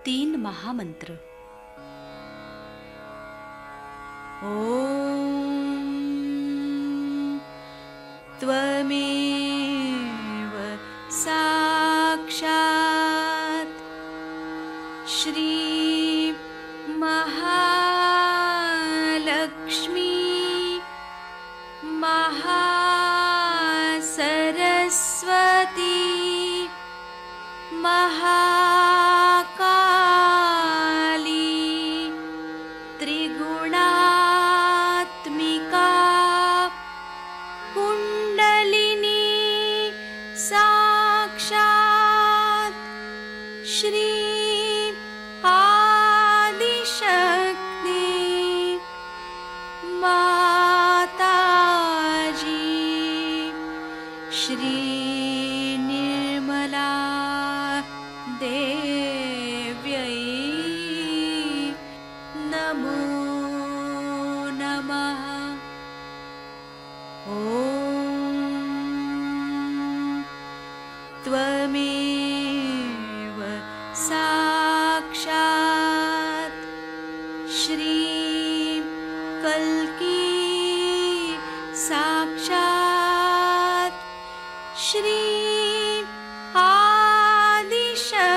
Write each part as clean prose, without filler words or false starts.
3 महामंत्र। ओम त्वमेव साक्षात् श्री महालक्ष्मी महासरस्वती महाकाली त्रिगुणात्मिका कुंडलिनी साक्षात् श्री आदिशक्ति माताजी श्री निर्मला देव्यै नमो नमः। ॐ त्वमेव साक्षात् श्री कल्की साक्षात् श्री आदिशक्ति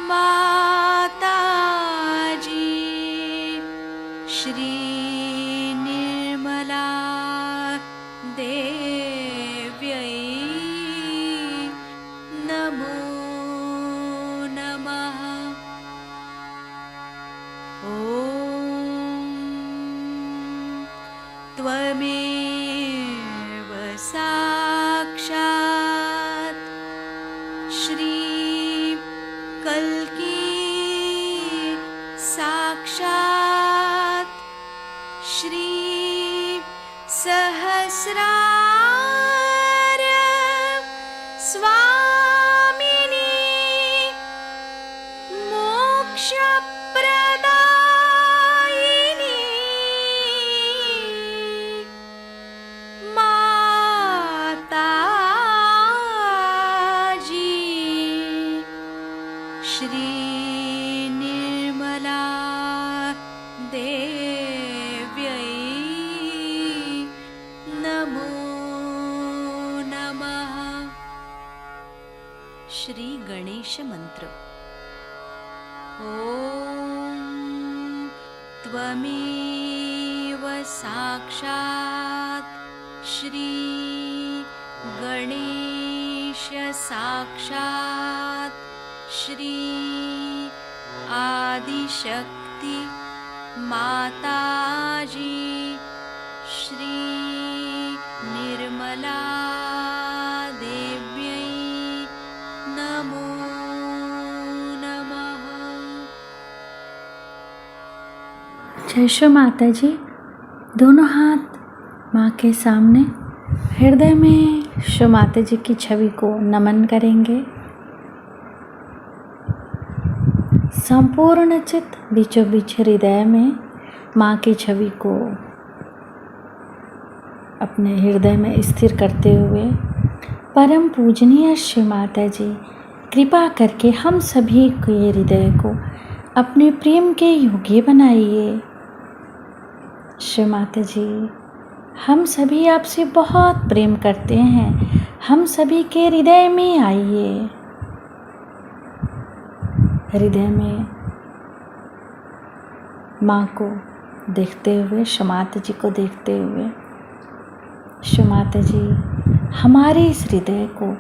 माताजी श्री निर्मला देव्यै नमो नमः। ॐ त्वमेव साक्षात् श्री कल्की साक्षात् श्री सहस्रार स्वामिनी मोक्षप्रदायिनी माताजी श्री निर्मला देव्यै नमो नमः। श्री गणेश मंत्र। ओम त्वमेव साक्षात् श्री गणेश साक्षात् श्री आदिशक्ति माताजी श्री निर्मला देव्यै नमो नमः। जय श्री माता जी। दोनों हाथ माँ के सामने हृदय में श्री माता जी की छवि को नमन करेंगे। संपूर्ण चित्त बीचों बीच हृदय में माँ की छवि को अपने हृदय में स्थिर करते हुए परम पूजनीय श्री माता जी कृपा करके हम सभी के हृदय को अपने प्रेम के योग्य बनाइए। श्री माता जी हम सभी आपसे बहुत प्रेम करते हैं, हम सभी के हृदय में आइए। हृदय में माँ को देखते हुए, श्री माता जी को देखते हुए, श्री माता जी हमारे इस हृदय को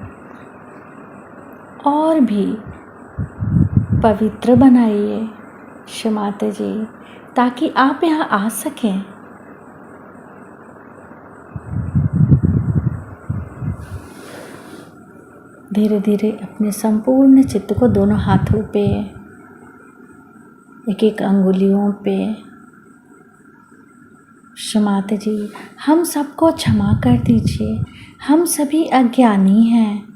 और भी पवित्र बनाइए श्री माता जी, ताकि आप यहाँ आ सकें। धीरे धीरे अपने संपूर्ण चित्त को दोनों हाथों पे, एक एक अंगुलियों पे, श्री माता जी हम सबको क्षमा कर दीजिए, हम सभी अज्ञानी हैं।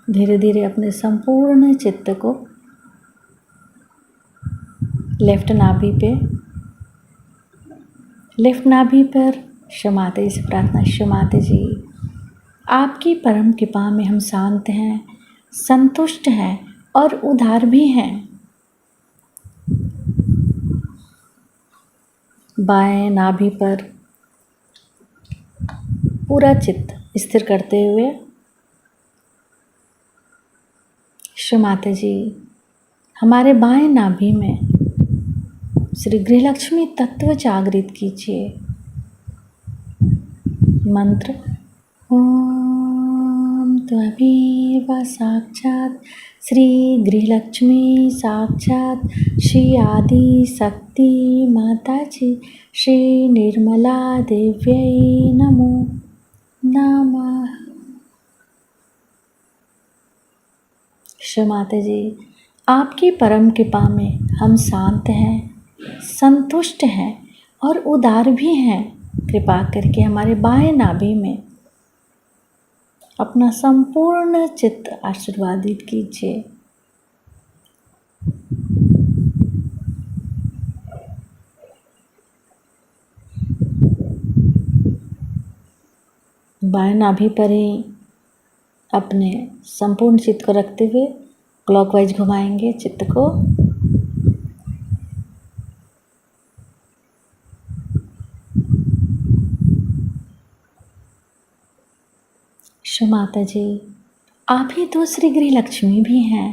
धीरे धीरे अपने संपूर्ण चित्त को लेफ्ट नाभि पर क्षमाते से प्रार्थना। क्षमाते जी, आपकी परम कृपा में हम शांत हैं, संतुष्ट हैं और उदार भी हैं। बाएं नाभि पर पूरा चित्त स्थिर करते हुए क्षमाते जी, हमारे बाएं नाभि में श्री गृहलक्ष्मी तत्व जागृत कीजिए। मंत्र ओम त्वमेव साक्षात श्री गृहलक्ष्मी साक्षात श्री आदि शक्ति माता जी श्री निर्मला देव्यै नमो नमः। क्षमाते जी, आपकी परम कृपा में हम शांत हैं, संतुष्ट हैं और उदार भी हैं। कृपा करके हमारे बाएं नाभि में अपना संपूर्ण चित्त आशीर्वादित कीजिए। बाएं नाभि पर ही अपने संपूर्ण चित्त को रखते हुए क्लॉकवाइज घुमाएंगे चित्त को। क्षमाता जी, आप ही तो श्री गृहलक्ष्मी भी हैं।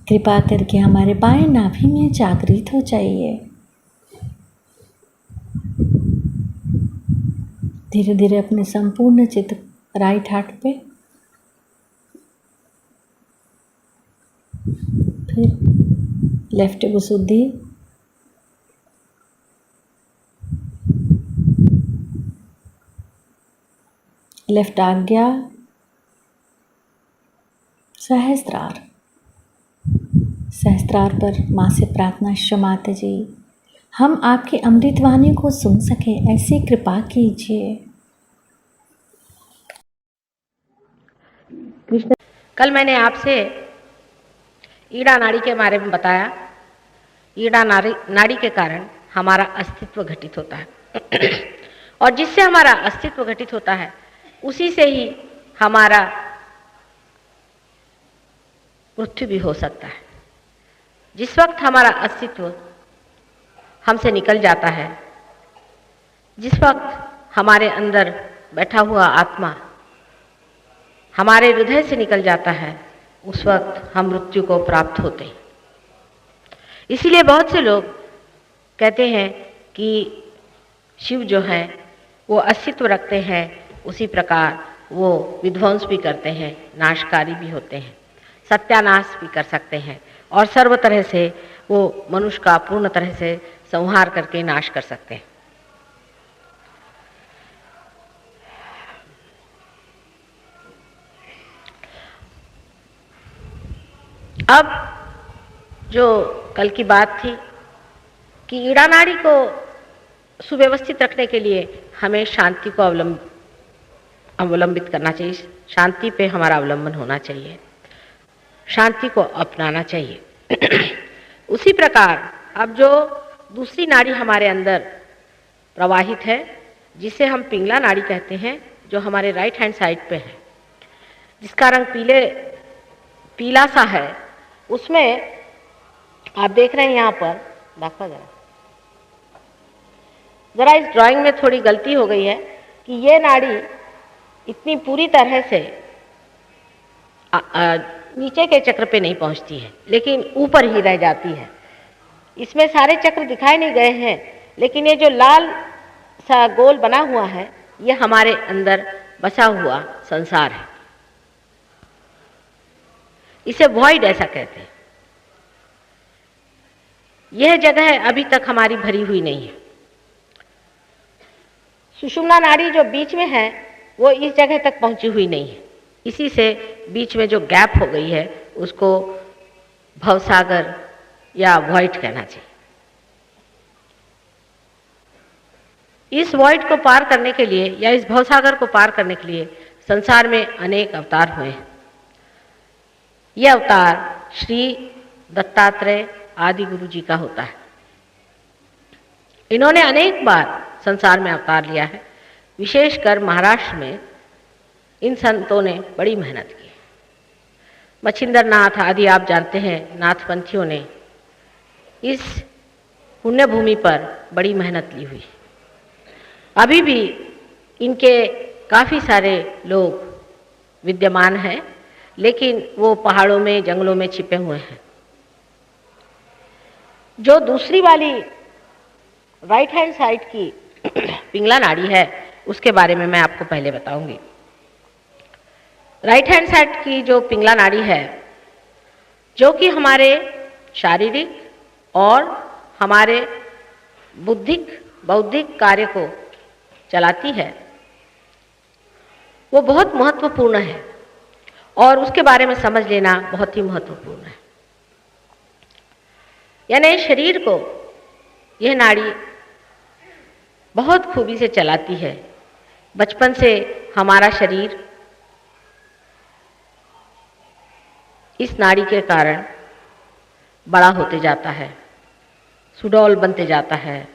कृपा करके हमारे बाएं नाभि में जागृत हो जाइए। धीरे धीरे अपने संपूर्ण चित्त राइट हार्ट पे, फिर लेफ्ट गुसुद्धि, लेफ्ट आज्ञा, सहस्त्रार। सहस्त्रार पर माँ से प्रार्थना। क्षमाते जी, हम आपकी अमृतवाणी को सुन सके ऐसी कृपा कीजिए। कृष्ण, कल मैंने आपसे ईड़ा नाड़ी के बारे में बताया। ईड़ा नाड़ी के कारण हमारा अस्तित्व घटित होता है और जिससे हमारा अस्तित्व घटित होता है उसी से ही हमारा मृत्यु भी हो सकता है। जिस वक्त हमारा अस्तित्व हमसे निकल जाता है, जिस वक्त हमारे अंदर बैठा हुआ आत्मा हमारे हृदय से निकल जाता है, उस वक्त हम मृत्यु को प्राप्त होते हैं। इसीलिए बहुत से लोग कहते हैं कि शिव जो है वो अस्तित्व रखते हैं, उसी प्रकार वो विध्वंस भी करते हैं, नाशकारी भी होते हैं, सत्यानाश भी कर सकते हैं और सर्व तरह से वो मनुष्य का पूर्ण तरह से संहार करके नाश कर सकते हैं। अब जो कल की बात थी कि ईड़ा नाड़ी को सुव्यवस्थित रखने के लिए हमें शांति को अवलंबित करना चाहिए, शांति पे हमारा अवलंबन होना चाहिए, शांति को अपनाना चाहिए। उसी प्रकार अब जो दूसरी नाड़ी हमारे अंदर प्रवाहित है, जिसे हम पिंगला नाड़ी कहते हैं, जो हमारे राइट हैंड साइड पे है, जिसका रंग पीला सा है, उसमें आप देख रहे हैं यहाँ पर, देखो जरा इस ड्राइंग में थोड़ी गलती हो गई है कि ये नाड़ी इतनी पूरी तरह से नीचे के चक्र पे नहीं पहुँचती है, लेकिन ऊपर ही रह जाती है। इसमें सारे चक्र दिखाई नहीं गए हैं, लेकिन ये जो लाल सा गोल बना हुआ है, ये हमारे अंदर बसा हुआ संसार है। इसे वॉइड ऐसा कहते हैं। यह जगह अभी तक हमारी भरी हुई नहीं है। सुषुम्ना नाड़ी जो बीच में है वो इस जगह तक पहुंची हुई नहीं है। इसी से बीच में जो गैप हो गई है उसको भवसागर या वॉइड कहना चाहिए। इस वॉइड को पार करने के लिए या इस भवसागर को पार करने के लिए संसार में अनेक अवतार हुए हैं। यह अवतार श्री दत्तात्रेय आदि गुरु जी का होता है। इन्होंने अनेक बार संसार में अवतार लिया है, विशेषकर महाराष्ट्र में इन संतों ने बड़ी मेहनत की। मच्छिंद्र नाथ आदि आप जानते हैं, नाथपंथियों ने इस पुण्य भूमि पर बड़ी मेहनत ली हुई। अभी भी इनके काफ़ी सारे लोग विद्यमान हैं, लेकिन वो पहाड़ों में, जंगलों में छिपे हुए हैं। जो दूसरी वाली राइट हैंड साइड की पिंगला नाड़ी है, उसके बारे में मैं आपको पहले बताऊंगी। राइट हैंड साइड की जो पिंगला नाड़ी है, जो कि हमारे शारीरिक और हमारे बौद्धिक कार्य को चलाती है, वो बहुत महत्वपूर्ण है और उसके बारे में समझ लेना बहुत ही महत्वपूर्ण है। यानी शरीर को यह नाड़ी बहुत खूबी से चलाती है। बचपन से हमारा शरीर इस नाड़ी के कारण बड़ा होते जाता है, सुडौल बनते जाता है,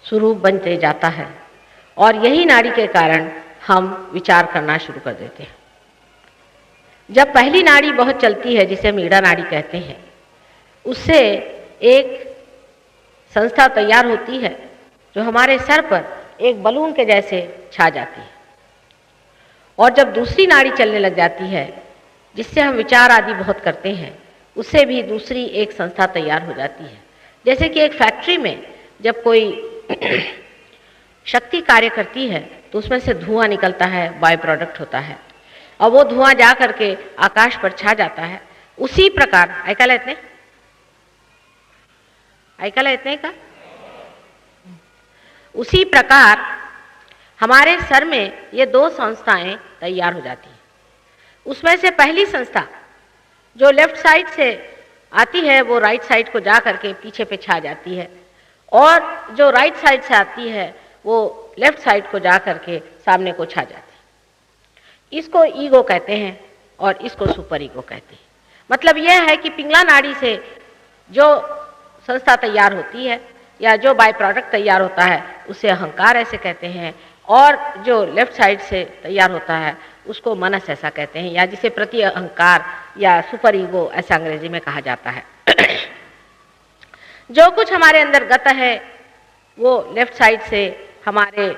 स्वरूप बनते जाता है, और यही नाड़ी के कारण हम विचार करना शुरू कर देते हैं। जब पहली नाड़ी बहुत चलती है, जिसे हम ईड़ा नाड़ी कहते हैं, उससे एक संस्था तैयार होती है जो हमारे सर पर एक बलून के जैसे छा जाती है। और जब दूसरी नाड़ी चलने लग जाती है, जिससे हम विचार आदि बहुत करते हैं, उससे भी दूसरी एक संस्था तैयार हो जाती है। जैसे कि एक फैक्ट्री में जब कोई शक्ति कार्य करती है तो उसमें से धुआं निकलता है, बाय प्रोडक्ट होता है, और वो धुआं जा करके आकाश पर छा जाता है। उसी प्रकार ऐकाला इतने का उसी प्रकार हमारे सर में ये दो संस्थाएं तैयार हो जाती हैं। उसमें से पहली संस्था जो लेफ्ट साइड से आती है, वो राइट साइड को जा करके पीछे पे छा जाती है, और जो राइट साइड से आती है वो लेफ्ट साइड को जा करके सामने को छा जाती है। इसको ईगो कहते हैं और इसको सुपर ईगो कहते हैं। मतलब यह है कि पिंगला नाड़ी से जो संस्था तैयार होती है या जो बाय प्रोडक्ट तैयार होता है, उसे अहंकार ऐसे कहते हैं, और जो लेफ्ट साइड से तैयार होता है उसको मनस ऐसा कहते हैं, या जिसे प्रति अहंकार या सुपर ईगो ऐसा अंग्रेजी में कहा जाता है। जो कुछ हमारे अंदर गत है वो लेफ्ट साइड से हमारे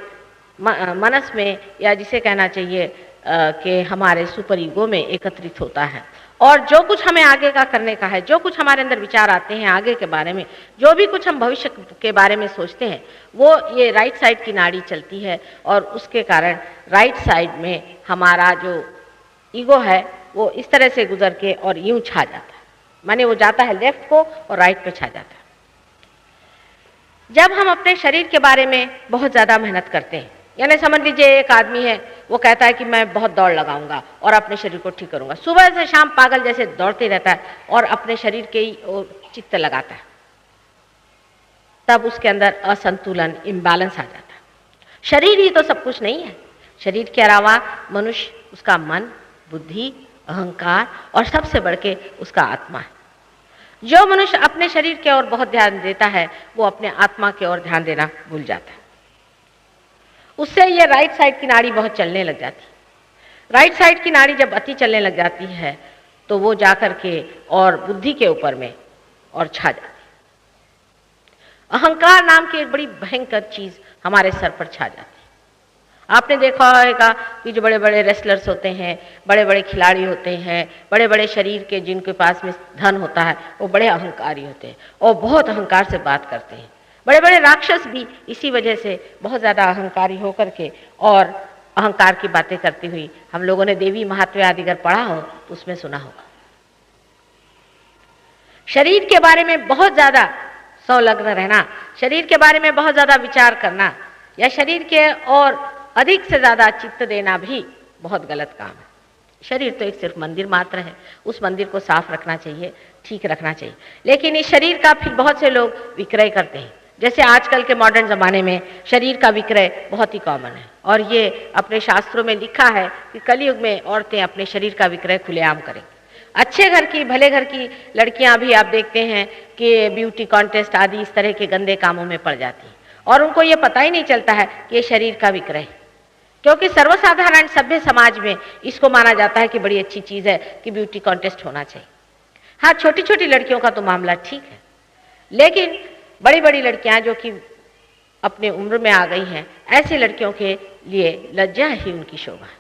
मनस में, या जिसे कहना चाहिए कि हमारे सुपर ईगो में एकत्रित होता है। और जो कुछ हमें आगे का करने का है, जो कुछ हमारे अंदर विचार आते हैं आगे के बारे में, जो भी कुछ हम भविष्य के बारे में सोचते हैं, वो ये राइट साइड की नाड़ी चलती है, और उसके कारण राइट साइड में हमारा जो ईगो है वो इस तरह से गुजर के और यूं छा जाता है। माने वो जाता है लेफ्ट को और राइट पे छा जाता है। जब हम अपने शरीर के बारे में बहुत ज़्यादा मेहनत करते हैं, यानी समझ लीजिए एक आदमी है, वो कहता है कि मैं बहुत दौड़ लगाऊंगा और अपने शरीर को ठीक करूंगा, सुबह से शाम पागल जैसे दौड़ते रहता है और अपने शरीर के ही ओर चित्त लगाता है, तब उसके अंदर असंतुलन, इम्बैलेंस आ जाता है। शरीर ही तो सब कुछ नहीं है। शरीर के अलावा मनुष्य, उसका मन, बुद्धि, अहंकार और सबसे बढ़ के उसका आत्मा है। जो मनुष्य अपने शरीर की ओर बहुत ध्यान देता है, वो अपने आत्मा की ओर ध्यान देना भूल जाता है। उससे ये राइट साइड की नाड़ी बहुत चलने लग जाती है। राइट साइड की नाड़ी जब अति चलने लग जाती है तो वो जाकर के और बुद्धि के ऊपर में और छा जाती है। अहंकार नाम की एक बड़ी भयंकर चीज हमारे सर पर छा जाती है। आपने देखा होगा कि जो बड़े बड़े रेसलर्स होते हैं, बड़े बड़े खिलाड़ी होते हैं, बड़े बड़े शरीर के जिनके पास में धन होता है, वो बड़े अहंकारी होते हैं और बहुत अहंकार से बात करते हैं। बड़े बड़े राक्षस भी इसी वजह से बहुत ज़्यादा अहंकारी होकर के और अहंकार की बातें करती हुई, हम लोगों ने देवी महात्म्य आदि अगर पढ़ा हो तो उसमें सुना होगा। शरीर के बारे में बहुत ज़्यादा संलग्न रहना, शरीर के बारे में बहुत ज़्यादा विचार करना या शरीर के और अधिक से ज़्यादा चित्त देना भी बहुत गलत काम है। शरीर तो एक सिर्फ मंदिर मात्र है, उस मंदिर को साफ रखना चाहिए, ठीक रखना चाहिए, लेकिन इस शरीर का फिर बहुत से लोग विक्रय करते हैं। जैसे आजकल के मॉडर्न ज़माने में शरीर का विक्रय बहुत ही कॉमन है, और ये अपने शास्त्रों में लिखा है कि कलयुग में औरतें अपने शरीर का विक्रय खुलेआम करें। अच्छे घर की, भले घर की लड़कियां भी आप देखते हैं कि ब्यूटी कॉन्टेस्ट आदि इस तरह के गंदे कामों में पड़ जाती हैं, और उनको ये पता ही नहीं चलता है कि ये शरीर का विक्रय है। क्योंकि सर्वसाधारण सभ्य समाज में इसको माना जाता है कि बड़ी अच्छी चीज़ है कि ब्यूटी कॉन्टेस्ट होना चाहिए। हाँ, छोटी छोटी लड़कियों का तो मामला ठीक है, लेकिन बड़ी बड़ी लड़कियां जो कि अपने उम्र में आ गई हैं, ऐसी लड़कियों के लिए लज्जा ही उनकी शोभा है।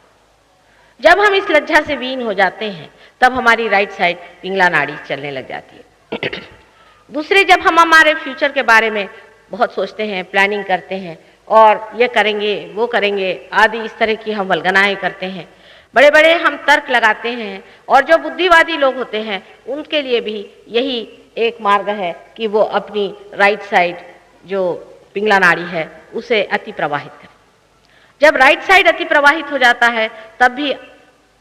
जब हम इस लज्जा से वीन हो जाते हैं तब हमारी राइट साइड पिंगला नाड़ी चलने लग जाती है। दूसरे, जब हम हमारे फ्यूचर के बारे में बहुत सोचते हैं, प्लानिंग करते हैं और ये करेंगे वो करेंगे आदि इस तरह की हम वल्गनाएं करते हैं, बड़े बड़े हम तर्क लगाते हैं, और जो बुद्धिवादी लोग होते हैं उनके लिए भी यही एक मार्ग है कि वो अपनी राइट साइड जो पिंगला नाड़ी है उसे अति प्रवाहित करें। जब राइट साइड अति प्रवाहित हो जाता है तब भी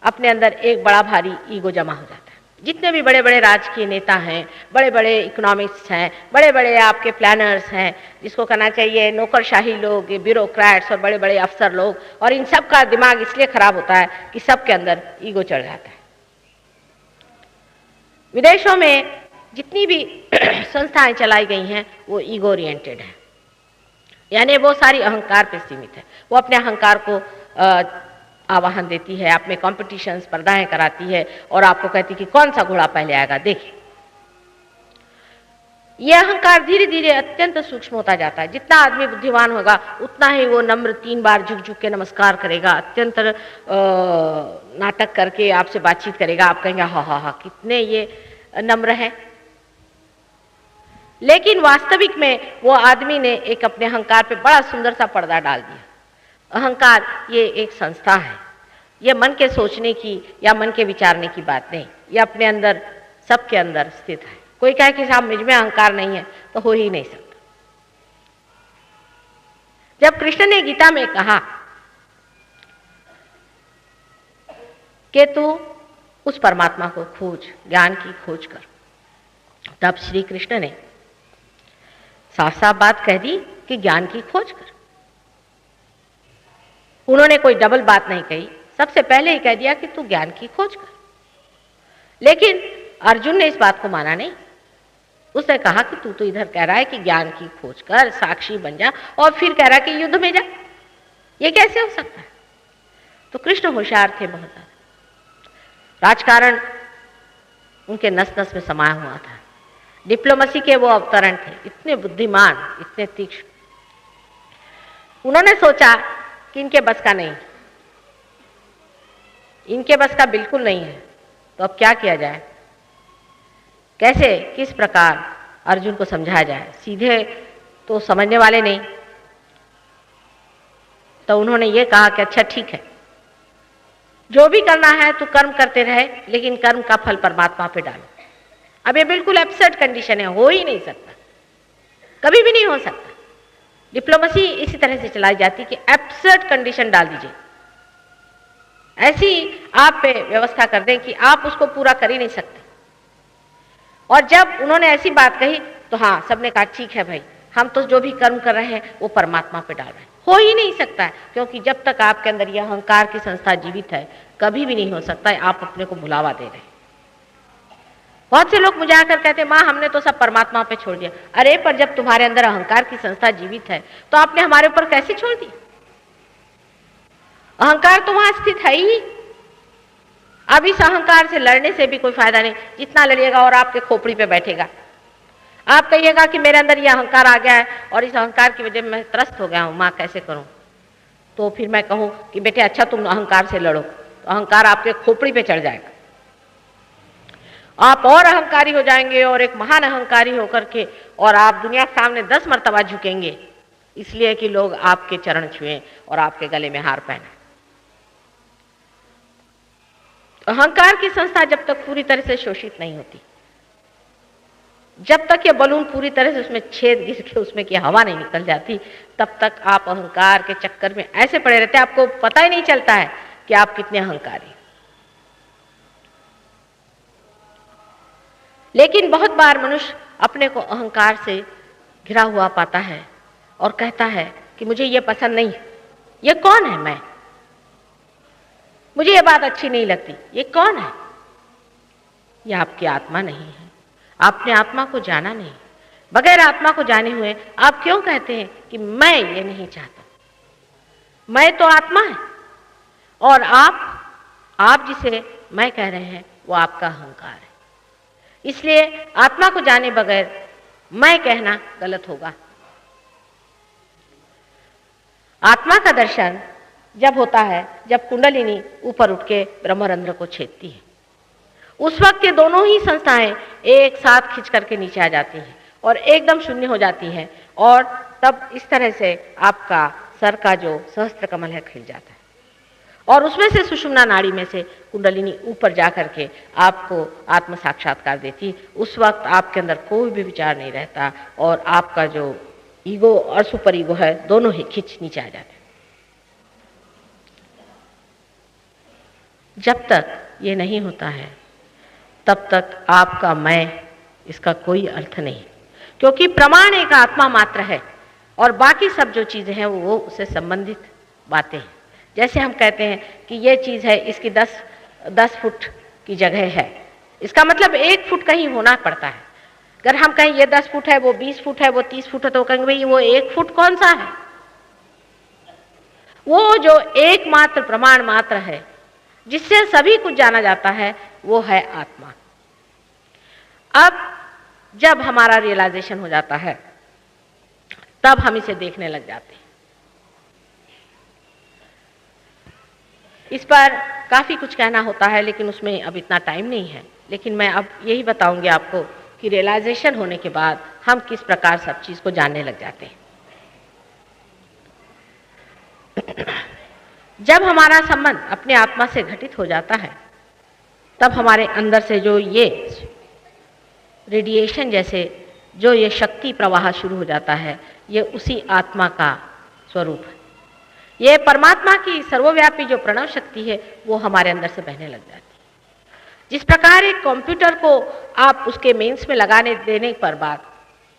अपने अंदर एक बड़ा भारी ईगो जमा हो जाता है। जितने भी बड़े बड़े राजकीय नेता हैं, बड़े बड़े इकोनॉमिक्स हैं, बड़े बड़े आपके प्लानर्स हैं, जिसको कहना चाहिए नौकरशाही लोग, ब्यूरोक्रेट्स और बड़े बड़े अफसर लोग, और इन सब का दिमाग इसलिए खराब होता है कि सबके अंदर ईगो चढ़ जाता है। विदेशों में जितनी भी संस्थाएं चलाई गई हैं वो ईगो ओरिएंटेड है, यानी वो सारी अहंकार पे सीमित है। वो अपने अहंकार को आवाहन देती है, आप में कॉम्पिटिशन स्पर्धाएं कराती है और आपको कहती कि कौन सा घोड़ा पहले आएगा देखिए। यह अहंकार धीरे धीरे अत्यंत सूक्ष्म होता जाता है। जितना आदमी बुद्धिमान होगा उतना ही वो नम्र 3 बार झुक झुक के नमस्कार करेगा, अत्यंत नाटक करके आपसे बातचीत करेगा। आप कहेंगे हा हा हा कितने ये नम्र हैं। लेकिन वास्तविक में वो आदमी ने एक अपने अहंकार पे बड़ा सुंदर सा पर्दा डाल दिया। अहंकार ये एक संस्था है, ये मन के सोचने की या मन के विचारने की बात नहीं, ये अपने अंदर सबके अंदर स्थित है। कोई कहे कि साहब मुझ में अहंकार नहीं है तो हो ही नहीं सकता। जब कृष्ण ने गीता में कहा कि तू उस परमात्मा को खोज, ज्ञान की खोज कर, तब श्री कृष्ण ने साफ साफ बात कह दी कि ज्ञान की खोज कर। उन्होंने कोई डबल बात नहीं कही, सबसे पहले ही कह दिया कि तू ज्ञान की खोज कर। लेकिन अर्जुन ने इस बात को माना नहीं। उसने कहा कि तू तो इधर कह रहा है कि ज्ञान की खोज कर, साक्षी बन जा, और फिर कह रहा है कि युद्ध में जा, ये कैसे हो सकता है? तो कृष्ण होशियार थे बहुत ज्यादा, राजकारण उनके नस नस में समाया हुआ था, डिप्लोमेसी के वो अवतरण थे, इतने बुद्धिमान, इतने तीक्ष्ण। उन्होंने सोचा कि इनके बस का नहीं, इनके बस का बिल्कुल नहीं है, तो अब क्या किया जाए, कैसे किस प्रकार अर्जुन को समझाया जाए। सीधे तो समझने वाले नहीं, तो उन्होंने ये कहा कि अच्छा ठीक है, जो भी करना है तो कर्म करते रहे, लेकिन कर्म का फल परमात्मा पे डालो। अब ये बिल्कुल एब्सर्ड कंडीशन है, हो ही नहीं सकता, कभी भी नहीं हो सकता। डिप्लोमेसी इसी तरह से चलाई जाती कि एब्सर्ड कंडीशन डाल दीजिए, ऐसी आप पे व्यवस्था कर दें कि आप उसको पूरा कर ही नहीं सकते। और जब उन्होंने ऐसी बात कही तो हाँ, सबने कहा ठीक है भाई, हम तो जो भी कर्म कर रहे हैं वो परमात्मा पे डाल रहे हैं। हो ही नहीं सकता है, क्योंकि जब तक आपके अंदर यह अहंकार की संस्था जीवित है कभी भी नहीं हो सकता है। आप अपने को भुलावा दे रहे हैं। बहुत से लोग मुझे आकर कहते हैं माँ हमने तो सब परमात्मा पे छोड़ दिया। अरे पर जब तुम्हारे अंदर अहंकार की संस्था जीवित है तो आपने हमारे ऊपर कैसे छोड़ दी? अहंकार तो वहां स्थित है ही। अब इस अहंकार से लड़ने से भी कोई फायदा नहीं, जितना लड़िएगा और आपके खोपड़ी पे बैठेगा। आप कहिएगा कि मेरे अंदर ये अहंकार आ गया है और इस अहंकार की वजह मैं त्रस्त हो गया हूं, माँ कैसे करूं? तो फिर मैं कहूं कि बेटे अच्छा तुम अहंकार से लड़ो, तो अहंकार आपके खोपड़ी पे चढ़ जाएगा, आप और अहंकारी हो जाएंगे और एक महान अहंकारी होकर के और आप दुनिया के सामने 10 मर्तबा झुकेंगे, इसलिए कि लोग आपके चरण छुएं और आपके गले में हार पहने। अहंकार की संस्था जब तक पूरी तरह से शोषित नहीं होती, जब तक ये बलून पूरी तरह से उसमें छेद घिस के उसमें की हवा नहीं निकल जाती, तब तक आप अहंकार के चक्कर में ऐसे पड़े रहते हैं, आपको पता ही नहीं चलता है कि आप कितने अहंकारी। लेकिन बहुत बार मनुष्य अपने को अहंकार से घिरा हुआ पाता है और कहता है कि मुझे ये पसंद नहीं, ये कौन है मैं, मुझे ये बात अच्छी नहीं लगती, ये कौन है? ये आपकी आत्मा नहीं है, आपने आत्मा को जाना नहीं। बगैर आत्मा को जाने हुए आप क्यों कहते हैं कि मैं ये नहीं चाहता? मैं तो आत्मा है और आप जिसे मैं कह रहे हैं वो आपका अहंकार है। इसलिए आत्मा को जाने बगैर मैं कहना गलत होगा। आत्मा का दर्शन जब होता है जब कुंडलिनी ऊपर उठ के ब्रह्मरंध्र को छेदती है। उस वक्त ये दोनों ही संस्थाएं एक साथ खिंच करके नीचे आ जाती हैं और एकदम शून्य हो जाती हैं और तब इस तरह से आपका सर का जो सहस्त्र कमल है खिल जाता है और उसमें से सुषुम्ना नाड़ी में से कुंडलिनी ऊपर जा करके आपको आत्म साक्षात्कार देती है। उस वक्त आपके अंदर कोई भी विचार नहीं रहता और आपका जो ईगो और सुपर ईगो है दोनों ही खिंच नीचे आ जाते हैं। जब तक ये नहीं होता है तब तक आपका मैं इसका कोई अर्थ नहीं, क्योंकि प्रमाण एक आत्मा मात्र है और बाकी सब जो चीज़ें हैं वो उससे संबंधित बातें हैं। जैसे हम कहते हैं कि ये चीज़ है, इसकी 10 फुट की जगह है, इसका मतलब 1 फुट कहीं होना पड़ता है। अगर हम कहें ये 10 फुट है, वो 20 फुट है, वो 30 फुट है, तो कहेंगे भाई वो 1 फुट कौन सा है? वो जो एकमात्र प्रमाण मात्र है जिससे सभी कुछ जाना जाता है वो है आत्मा। अब जब हमारा रियलाइजेशन हो जाता है तब हम इसे देखने लग जाते हैं। इस पर काफ़ी कुछ कहना होता है लेकिन उसमें अब इतना टाइम नहीं है, लेकिन मैं अब यही बताऊंगी आपको कि रियलाइजेशन होने के बाद हम किस प्रकार सब चीज़ को जानने लग जाते हैं। जब हमारा संबंध अपने आत्मा से घटित हो जाता है तब हमारे अंदर से जो ये रेडिएशन जैसे जो ये शक्ति प्रवाह शुरू हो जाता है, ये उसी आत्मा का स्वरूप है। ये परमात्मा की सर्वव्यापी जो प्रणव शक्ति है वो हमारे अंदर से बहने लग जाती है। जिस प्रकार एक कंप्यूटर को आप उसके मेंस में लगाने देने पर बाद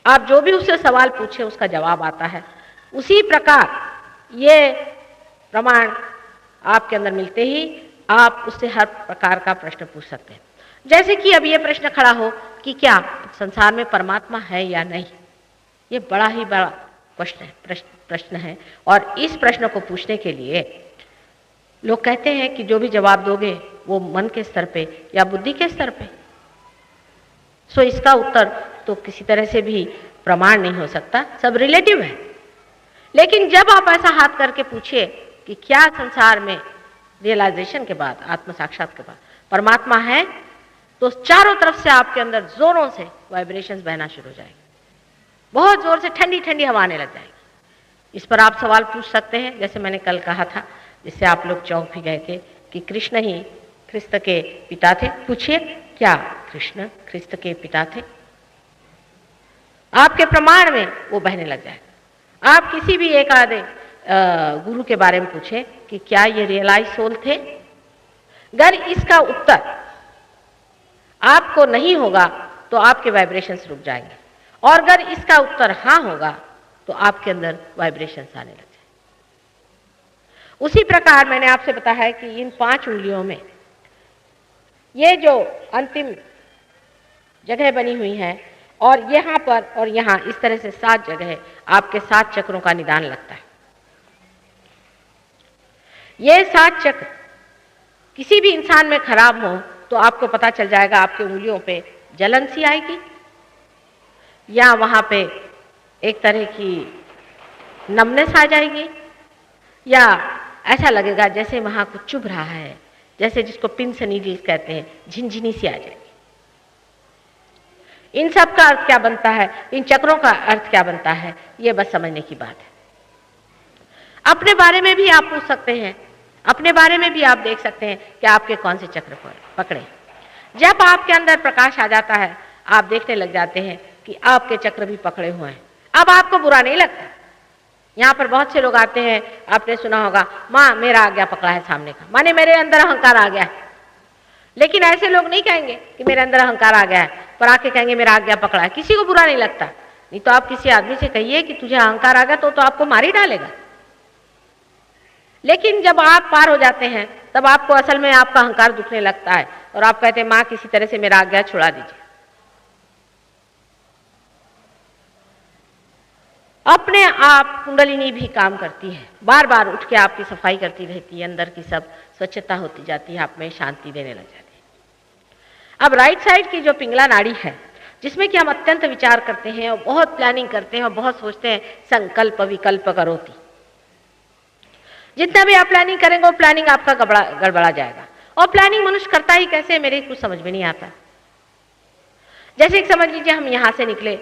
आप जो भी उससे सवाल पूछे उसका जवाब आता है, उसी प्रकार ये प्रमाण आपके अंदर मिलते ही आप उससे हर प्रकार का प्रश्न पूछ सकते हैं। जैसे कि अब ये प्रश्न खड़ा हो कि क्या संसार में परमात्मा है या नहीं, ये बड़ा ही बड़ा प्रश्न है और इस प्रश्न को पूछने के लिए लोग कहते हैं कि जो भी जवाब दोगे वो मन के स्तर पे या बुद्धि के स्तर पे। सो इसका उत्तर तो किसी तरह से भी प्रमाण नहीं हो सकता, सब रिलेटिव है। लेकिन जब आप ऐसा हाथ करके पूछिए कि क्या संसार में रियलाइजेशन के बाद, आत्म साक्षात के बाद परमात्मा है, तो चारों तरफ से आपके अंदर जोरों से वाइब्रेशंस बहना शुरू हो जाएंगे, बहुत जोर से ठंडी ठंडी हवा आने लग जाएगी। इस पर आप सवाल पूछ सकते हैं, जैसे मैंने कल कहा था, जिससे आप लोग चौंक भी गए थे कि कृष्ण ही ख्रिस्त के पिता थे। पूछिए क्या कृष्ण ख्रिस्त के पिता थे? आपके प्रमाण में वो बहने लग जाएगा। आप किसी भी एक आधे गुरु के बारे में पूछें कि क्या ये रियलाइज सोल थे, अगर इसका उत्तर आपको नहीं होगा तो आपके वाइब्रेशंस रुक जाएंगे, और अगर इसका उत्तर हाँ होगा तो आपके अंदर वाइब्रेशंस आने लग जाएंगे। उसी प्रकार मैंने आपसे बताया है कि इन 5 उंगलियों में ये जो अंतिम जगह बनी हुई है और यहाँ पर और यहाँ इस तरह से 7 जगह आपके 7 चक्रों का निदान लगता है। ये 7 चक्र किसी भी इंसान में खराब हो तो आपको पता चल जाएगा, आपकी उंगलियों पे जलन सी आएगी या वहाँ पे एक तरह की नमनेस आ जाएगी या ऐसा लगेगा जैसे वहाँ कुछ चुभ रहा है, जैसे जिसको पिंस नीडल्स कहते हैं, झिनझिनी सी आ जाएगी। इन सब का अर्थ क्या बनता है, इन चक्रों का अर्थ क्या बनता है, ये बस समझने की बात है। अपने बारे में भी आप पूछ सकते हैं, अपने बारे में भी आप देख सकते हैं कि आपके कौन से चक्र पकड़े। जब आपके अंदर प्रकाश आ जाता है आप देखने लग जाते हैं कि आपके चक्र भी पकड़े हुए हैं। अब आपको बुरा नहीं लगता। यहाँ पर बहुत से लोग आते हैं, आपने सुना होगा, माँ मेरा आज्ञा पकड़ा है सामने का, माने मेरे अंदर अहंकार आ गया है। लेकिन ऐसे लोग नहीं कहेंगे कि मेरे अंदर अहंकार आ गया है, पर आके कहेंगे मेरा आज्ञा पकड़ा है। किसी को बुरा नहीं लगता। नहीं तो आप किसी आदमी से कहिए कि तुझे अहंकार आ गया तो आपको मार ही डालेगा। लेकिन जब आप पार हो जाते हैं तब आपको असल में आपका अहंकार दुखने लगता है और आप कहते हैं माँ किसी तरह से मेरा आज्ञा छुड़ा दीजिए। अपने आप कुंडलिनी भी काम करती है, बार बार उठ के आपकी सफाई करती रहती है, अंदर की सब स्वच्छता होती जाती है, आप में शांति देने लग जाती है। अब राइट साइड की जो पिंगला नाड़ी है, जिसमें कि हम अत्यंत विचार करते हैं और बहुत प्लानिंग करते हैं और बहुत सोचते हैं, संकल्प विकल्प करोति, जितना भी आप प्लानिंग करेंगे वो प्लानिंग आपका गड़बड़ा जाएगा। और प्लानिंग मनुष्य करता ही कैसे, मेरे कुछ समझ में नहीं आता। जैसे कि समझ लीजिए हम यहां से निकले,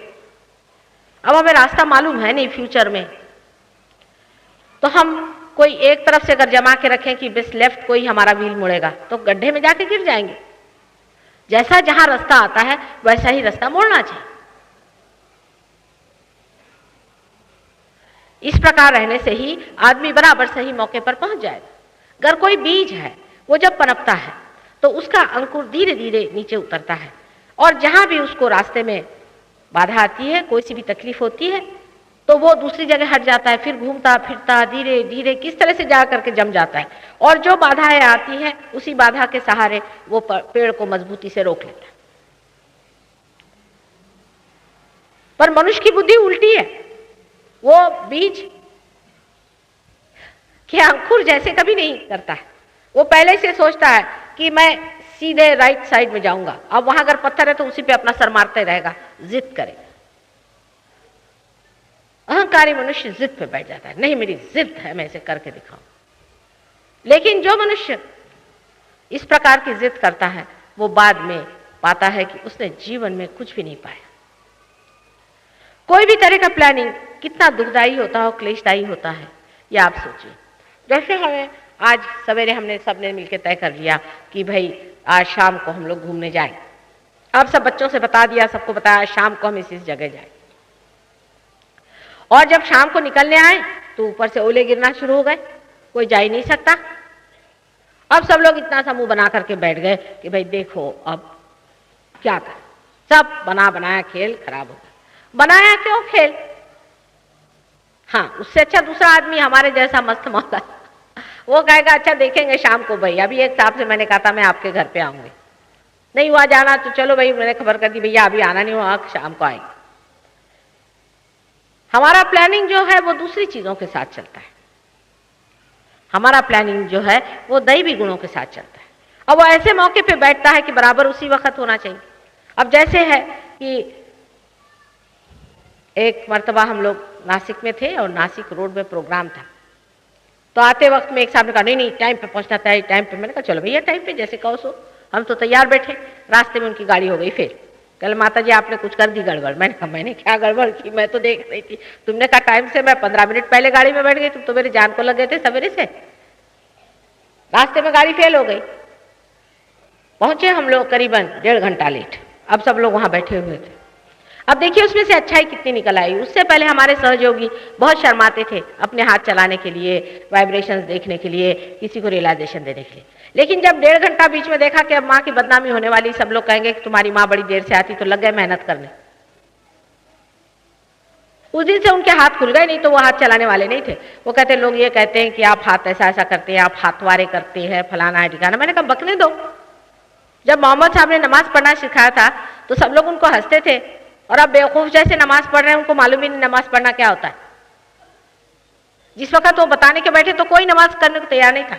अब हमें रास्ता मालूम है नहीं फ्यूचर में, तो हम कोई एक तरफ से अगर जमा के रखें कि बस लेफ्ट कोई हमारा व्हील मुड़ेगा तो गड्ढे में जाके गिर जाएंगे। जैसा जहां रास्ता आता है वैसा ही रास्ता मोड़ना चाहिए। इस प्रकार रहने से ही आदमी बराबर सही मौके पर पहुंच जाएगा। अगर कोई बीज है वो जब पनपता है तो उसका अंकुर धीरे धीरे नीचे उतरता है, और जहां भी उसको रास्ते में बाधा आती है, कोई सी भी तकलीफ होती है, तो वो दूसरी जगह हट जाता है, फिर घूमता फिरता धीरे धीरे किस तरह से जा करके जम जाता है, और जो बाधाएं आती हैं उसी बाधा के सहारे वो पेड़ को मजबूती से रोक लेता है। पर मनुष्य की बुद्धि उल्टी है, वो बीज के अंकुर जैसे कभी नहीं करता है। वो पहले से सोचता है कि मैं सीधे राइट साइड में जाऊंगा, अब वहां अगर पत्थर है तो उसी पे अपना सर मारते रहेगा, जिद करेगा। अहंकारी मनुष्य जिद पे बैठ जाता है, नहीं मेरी जिद है, मैं इसे करके दिखाऊं। लेकिन जो मनुष्य इस प्रकार की जिद करता है वो बाद में पाता है कि उसने जीवन में कुछ भी नहीं पाया। कोई भी तरह का प्लानिंग कितना दुखदायी होता है, क्लेशदायी होता है, ये आप सोचिए। जैसे हमें आज सवेरे हमने सबने मिलकर तय कर लिया कि भाई आज शाम को हम लोग घूमने जाएं। अब सब बच्चों से बता दिया, सबको बताया शाम को हम इस जगह जाएं। और जब शाम को निकलने आए तो ऊपर से ओले गिरना शुरू हो गए, कोई जा ही नहीं सकता। अब सब लोग इतना सा मुंह बना करके बैठ गए कि भाई देखो अब क्या करें, सब बना बनाया खेल खराब हो गया। बनाया क्यों खेल? हाँ, उससे अच्छा दूसरा आदमी हमारे जैसा मस्त मौका, वो कहेगा अच्छा देखेंगे शाम को भाई। अभी एक साहब से मैंने कहा था मैं आपके घर पे आऊंगी, नहीं हुआ जाना तो चलो भाई, मैंने खबर कर दी भैया अभी आना नहीं हुआ, शाम को आएंगे। हमारा प्लानिंग जो है वो दूसरी चीजों के साथ चलता है, हमारा प्लानिंग जो है वो दैवी गुणों के साथ चलता है। अब वो ऐसे मौके पे बैठता है कि बराबर उसी वक्त होना चाहिए। अब जैसे है कि एक मर्तबा हम लोग नासिक में थे और नासिक रोड में प्रोग्राम था, तो आते वक्त में एक साहब ने कहा नहीं टाइम पे पहुंचना था, टाइम पे। मैंने कहा चलो भैया टाइम पे जैसे कहो सो। हम तो तैयार बैठे, रास्ते में उनकी गाड़ी हो गई फेल। कल माता जी आपने कुछ कर दी गड़बड़। मैंने कहा मैंने क्या गड़बड़ की, मैं तो देख रही थी। तुमने कहा टाइम से, मैं 15 मिनट पहले गाड़ी में बैठ गई, तुम तो मेरी जान को लग गए थे सवेरे से। रास्ते में गाड़ी फेल हो गई, पहुंचे हम लोग करीबन 1.5 घंटा लेट। अब सब लोग वहां बैठे हुए थे। अब देखिए उसमें से अच्छाई कितनी निकल आई। उससे पहले हमारे सहयोगी बहुत शर्माते थे अपने हाथ चलाने के लिए, वाइब्रेशंस देखने के लिए, किसी को रियलाइजेशन देने के लिए। लेकिन जब 1.5 घंटा बीच में देखा कि अब माँ की बदनामी होने वाली, सब लोग कहेंगे कि तुम्हारी माँ बड़ी देर से आती, तो लग गए मेहनत करने। उस दिन से उनके हाथ खुल गए, नहीं तो वो हाथ चलाने वाले नहीं थे। वो कहते लोग ये कहते हैं कि आप हाथ ऐसा ऐसा करते हैं, आप हाथवारे करते हैं, फलाना है ठिकाना। मैंने कहा बकने दो। जब मोहम्मद साहब ने नमाज पढ़ना सिखाया था तो सब लोग उनको हंसते थे, और अब बेवकूफ जैसे नमाज पढ़ रहे हैं, उनको मालूम ही नहीं नमाज पढ़ना क्या होता है। जिस वक्त वो बताने के बैठे तो कोई नमाज करने को तैयार नहीं था,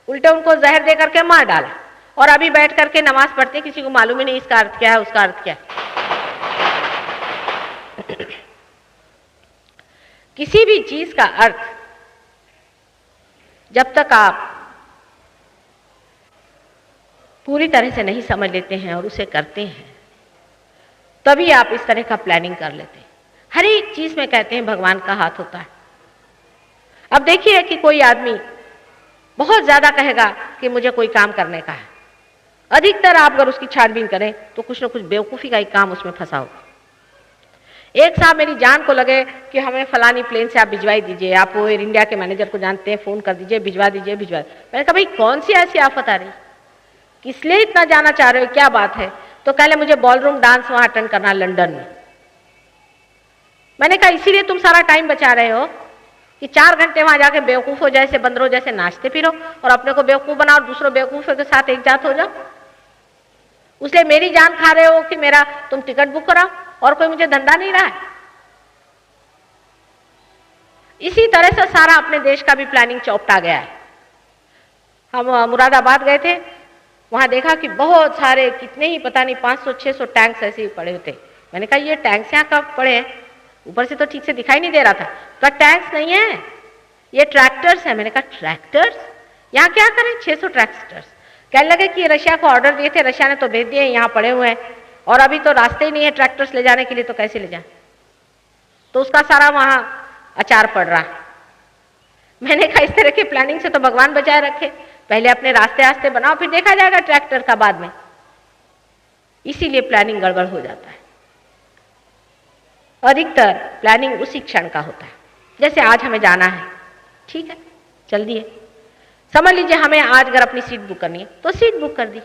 उल्टे उनको जहर दे करके मार डाला, और अभी बैठ करके नमाज पढ़ते किसी को मालूम ही नहीं इसका अर्थ क्या है, उसका अर्थ क्या है। किसी भी चीज का अर्थ जब तक आप पूरी तरह से नहीं समझ लेते हैं और उसे करते हैं, तभी आप इस तरह का प्लानिंग कर लेते हैं। हर एक चीज में कहते हैं भगवान का हाथ होता है। अब देखिए कि कोई आदमी बहुत ज्यादा कहेगा कि मुझे कोई काम करने का है, अधिकतर आप अगर उसकी छानबीन करें तो कुछ न कुछ बेवकूफी का एक काम उसमें फंसा होगा। एक साहब मेरी जान को लगे कि हमें फलानी प्लेन से आप भिजवाई दीजिए, आप वो एयर इंडिया के मैनेजर को जानते हैं, फोन कर दीजिए, भिजवा दीजिए भिजवा। मैंने कहा भाई कौन सी ऐसी आफत आ रही, किस लिए इतना जाना चाह रहे हो, क्या बात है? तो कहले मुझे बॉलरूम डांस वहां अटेंड करना लंदन में। मैंने कहा इसीलिए तुम सारा टाइम बचा रहे हो कि 4 घंटे वहां जाके बेवकूफों जैसे बंदरों जैसे नाचते फिरो और अपने को बेवकूफ बनाओ और दूसरों बेवकूफों के साथ एक जात हो जाओ। उसलिए मेरी जान खा रहे हो कि मेरा तुम टिकट बुक कराओ, और कोई मुझे धंधा नहीं रहा है। इसी तरह से सारा अपने देश का भी प्लानिंग चौपटा गया है। हम मुरादाबाद गए थे, वहां देखा कि बहुत सारे कितने ही पता नहीं 500-600 टैंक्स ऐसे ही पड़े होते। मैंने कहा ये टैंक्स यहाँ कब पड़े हैं, ऊपर से तो ठीक से दिखाई नहीं दे रहा था। कहा टैंक्स नहीं है, ये ट्रैक्टर्स है। मैंने कहा ट्रैक्टर्स, यहाँ क्या करें 600 ट्रैक्टर्स। कहने लगे कि ये रशिया को ऑर्डर दिए थे, रशिया ने तो भेज दिए, यहाँ पड़े हुए हैं और अभी तो रास्ते ही नहीं है ट्रैक्टर्स ले जाने के लिए, तो कैसे ले जाए। तो उसका सारा वहां अचार पड़ रहा है। मैंने कहा इस तरह की प्लानिंग से तो भगवान बचाए रखे, पहले अपने रास्ते रास्ते बनाओ, फिर देखा जाएगा ट्रैक्टर का बाद में। इसीलिए प्लानिंग गड़बड़ हो जाता है। अधिकतर प्लानिंग उसी क्षण का होता है। जैसे आज हमें जाना है, ठीक है चल दिए, समझ लीजिए हमें आज अगर अपनी सीट बुक करनी है तो सीट बुक कर दी।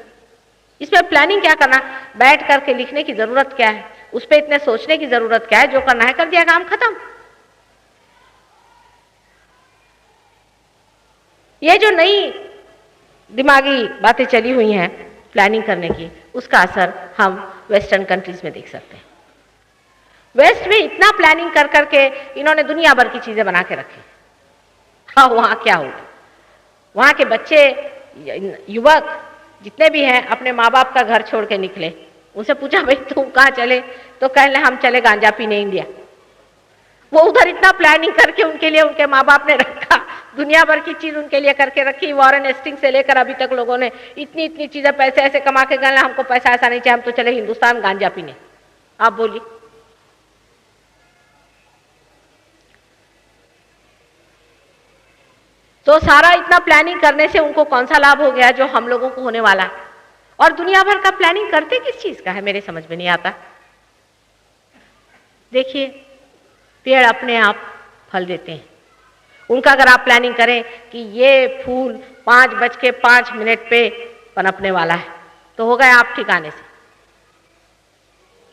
इसमें प्लानिंग क्या करना, बैठ करके लिखने की जरूरत क्या है, उस पर इतने सोचने की जरूरत क्या है, जो करना है कर दिया, काम खत्म। ये जो नई दिमागी बातें चली हुई हैं प्लानिंग करने की, उसका असर हम वेस्टर्न कंट्रीज में देख सकते हैं। वेस्ट में इतना प्लानिंग कर करके इन्होंने दुनिया भर की चीजें बना के रखी। हाँ, वहां क्या होगा, वहां के बच्चे युवक जितने भी हैं अपने माँ बाप का घर छोड़ के निकले। उनसे पूछा भाई तुम कहाँ चले, तो कहने हम चले गांजा पीने इंडिया। वो उधर इतना प्लानिंग करके उनके लिए उनके माँ बाप ने रखा, दुनिया भर की चीज उनके लिए करके रखी। वॉरेन हेस्टिंग्स से लेकर अभी तक लोगों ने इतनी इतनी चीजें पैसे ऐसे कमा के गए, हमको पैसा ऐसा नहीं चाहिए, हम तो चले हिंदुस्तान गांजा पीने। आप बोलिए, तो सारा इतना प्लानिंग करने से उनको कौन सा लाभ हो गया जो हम लोगों को होने वाला। और दुनिया भर का प्लानिंग करते किस चीज का है, मेरे समझ में नहीं आता। देखिए पेड़ अपने आप फल देते हैं, उनका अगर आप प्लानिंग करें कि ये फूल 5:05 पे पनपने वाला है, तो हो गए आप ठिकाने से।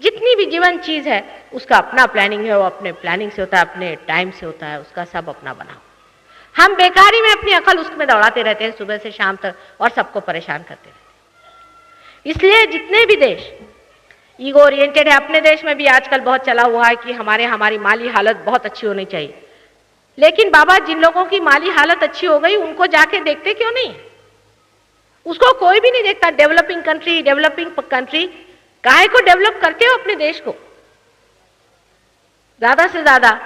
जितनी भी जीवन चीज है उसका अपना प्लानिंग है, वो अपने प्लानिंग से होता है, अपने टाइम से होता है, उसका सब अपना बनाओ। हम बेकारी में अपनी अकल उसमें दौड़ाते रहते हैं सुबह से शाम तक और सबको परेशान करते रहते हैं। इसलिए जितने भी देश ईगो ओरिएंटेड है, अपने देश में भी आजकल बहुत चला हुआ है कि हमारी माली हालत बहुत अच्छी होनी चाहिए। लेकिन बाबा जिन लोगों की माली हालत अच्छी हो गई उनको जाके देखते क्यों नहीं? उसको कोई भी नहीं देखता। डेवलपिंग कंट्री काहे को डेवलप करते हो अपने देश को? ज्यादा से ज्यादा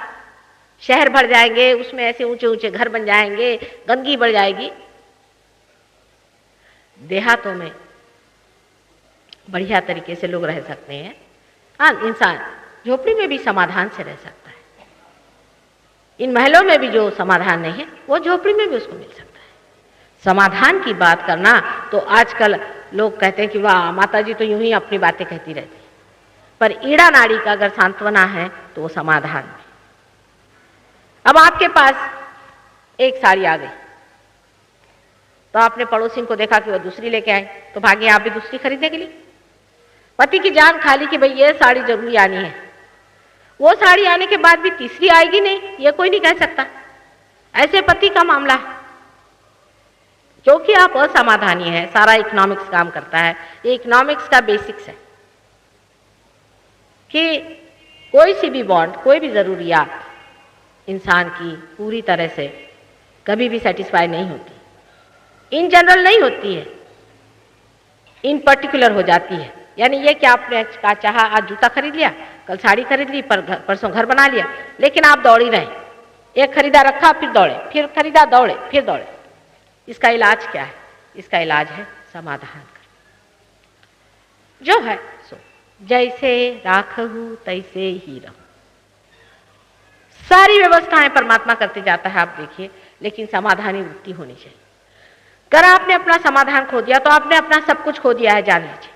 शहर भर जाएंगे, उसमें ऐसे ऊंचे ऊंचे घर बन जाएंगे, गंदगी बढ़ जाएगी। देहातों में बढ़िया तरीके से लोग रह सकते हैं। हाँ, इंसान झोपड़ी में भी समाधान से रह सकता है। इन महलों में भी जो समाधान नहीं है वो झोपड़ी में भी उसको मिल सकता है। समाधान की बात करना तो आजकल लोग कहते हैं कि वाह माता जी तो यूं ही अपनी बातें कहती रहती, पर ईड़ा नाड़ी का अगर सांत्वना है तो वो समाधान है। अब आपके पास एक साड़ी आ गई तो आपने पड़ोसी को देखा कि वो दूसरी लेके आए, तो भागे आप भी दूसरी खरीदने के लिए। पति की जान खाली कि भाई ये साड़ी जरूरी आनी है, वो साड़ी आने के बाद भी तीसरी आएगी नहीं, ये कोई नहीं कह सकता। ऐसे पति का मामला है, क्योंकि आप असमाधानी हैं। सारा इकोनॉमिक्स काम करता है, ये इकोनॉमिक्स का बेसिक्स है कि कोई सी भी बॉन्ड, कोई भी जरूरियात इंसान की पूरी तरह से कभी भी सेटिस्फाई नहीं होती। इन जनरल नहीं होती है, इन पर्टिकुलर हो जाती है। यानी ये कि आपने का चाहा आज जूता खरीद लिया, कल साड़ी खरीद ली, परसों घर बना लिया, लेकिन आप दौड़ ही रहे। एक खरीदा रखा, फिर दौड़े, फिर खरीदा दौड़े, फिर दौड़े। इसका इलाज क्या है? इसका इलाज है समाधान कर, जो है सो जैसे राखहु तैसे ही रहो। सारी व्यवस्थाएं परमात्मा करते जाता है, आप देखिए, लेकिन समाधानी वृत्ति होनी चाहिए। अगर आपने अपना समाधान खो दिया तो आपने अपना सब कुछ खो दिया है, जान लीजिए।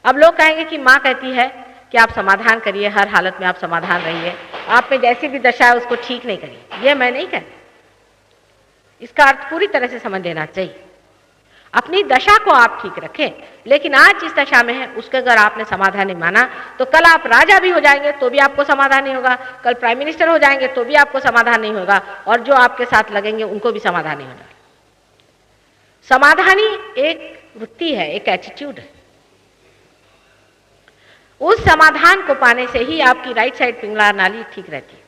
अब लोग कहेंगे कि माँ कहती है कि आप समाधान करिए, हर हालत में आप समाधान रहिए, आप में जैसी भी दशा है उसको ठीक नहीं करिए। ये मैं नहीं कहती, इसका अर्थ पूरी तरह से समझ लेना चाहिए। अपनी दशा को आप ठीक रखें, लेकिन आज जिस दशा में है उसके अगर आपने समाधान नहीं माना तो कल आप राजा भी हो जाएंगे तो भी आपको समाधान नहीं होगा, कल प्राइम मिनिस्टर हो जाएंगे तो भी आपको समाधान नहीं होगा, और जो आपके साथ लगेंगे उनको भी समाधान नहीं होगा। समाधानी एक वृत्ति है, एक एटीट्यूड है। उस समाधान को पाने से ही आपकी राइट साइड पिंगला नाली ठीक रहती है।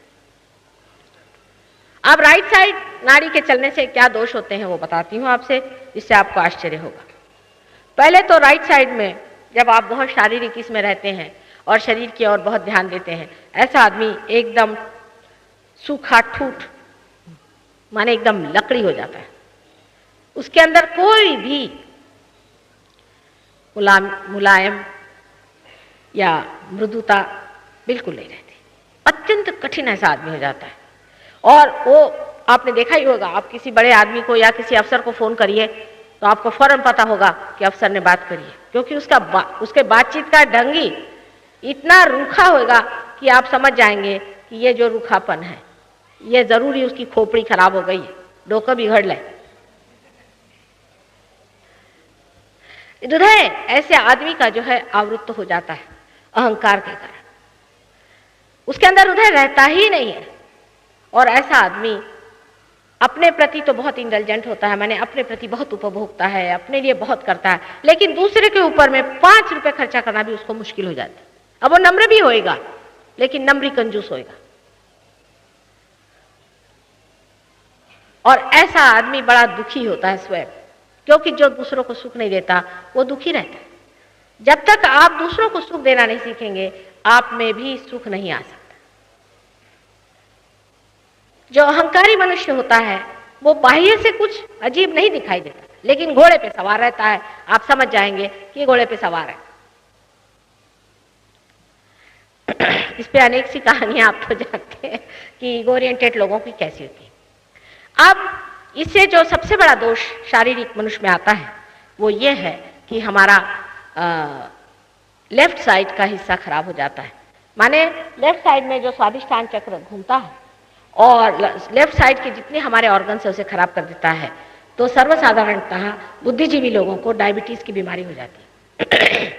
अब राइट साइड नाड़ी के चलने से क्या दोष होते हैं वो बताती हूँ आपसे, इससे आपको आश्चर्य होगा। पहले तो राइट साइड में जब आप बहुत शारीरिक इसमें रहते हैं और शरीर की ओर बहुत ध्यान देते हैं, ऐसा आदमी एकदम सूखा ठूठ माने एकदम लकड़ी हो जाता है। उसके अंदर कोई भी मुलायम या मृदुता बिल्कुल नहीं रहती, अत्यंत कठिन ऐसा आदमी हो जाता है। और वो आपने देखा ही होगा, आप किसी बड़े आदमी को या किसी अफसर को फोन करिए तो आपको फौरन पता होगा कि अफसर ने बात करी है, क्योंकि उसके बातचीत का ढंग ही इतना रूखा होगा कि आप समझ जाएंगे कि ये जो रूखापन है ये जरूरी उसकी खोपड़ी खराब हो गई है, डोका बिगड़ ले। हृदय ऐसे आदमी का जो है आवृत्त हो जाता है अहंकार के कारण, उसके अंदर हृदय रहता ही नहीं है। और ऐसा आदमी अपने प्रति तो बहुत इंडल्जेंट होता है, मैंने अपने प्रति बहुत उपभोक्ता है, अपने लिए बहुत करता है, लेकिन दूसरे के ऊपर में 5 रुपए खर्चा करना भी उसको मुश्किल हो जाता है। अब वो नम्र भी होएगा लेकिन नम्री कंजूस होएगा। और ऐसा आदमी बड़ा दुखी होता है स्वयं, क्योंकि जो दूसरों को सुख नहीं देता वो दुखी रहता है। जब तक आप दूसरों को सुख देना नहीं सीखेंगे आप में भी सुख नहीं आ सकता। जो अहंकारी मनुष्य होता है वो बाह्य से कुछ अजीब नहीं दिखाई देता, लेकिन घोड़े पे सवार रहता है, आप समझ जाएंगे कि घोड़े पे सवार है। इस पे अनेक सी कहानियां आप तो जानते हैं कि ईगो ओरिएंटेड लोगों की कैसी होती है। अब इससे जो सबसे बड़ा दोष शारीरिक मनुष्य में आता है वो ये है कि हमारा लेफ्ट साइड का हिस्सा खराब हो जाता है। माने लेफ्ट साइड में जो स्वादिष्टान चक्र घूमता है और लेफ्ट साइड के जितने हमारे ऑर्गन से उसे खराब कर देता है, तो सर्वसाधारणतः बुद्धिजीवी लोगों को डायबिटीज की बीमारी हो जाती है।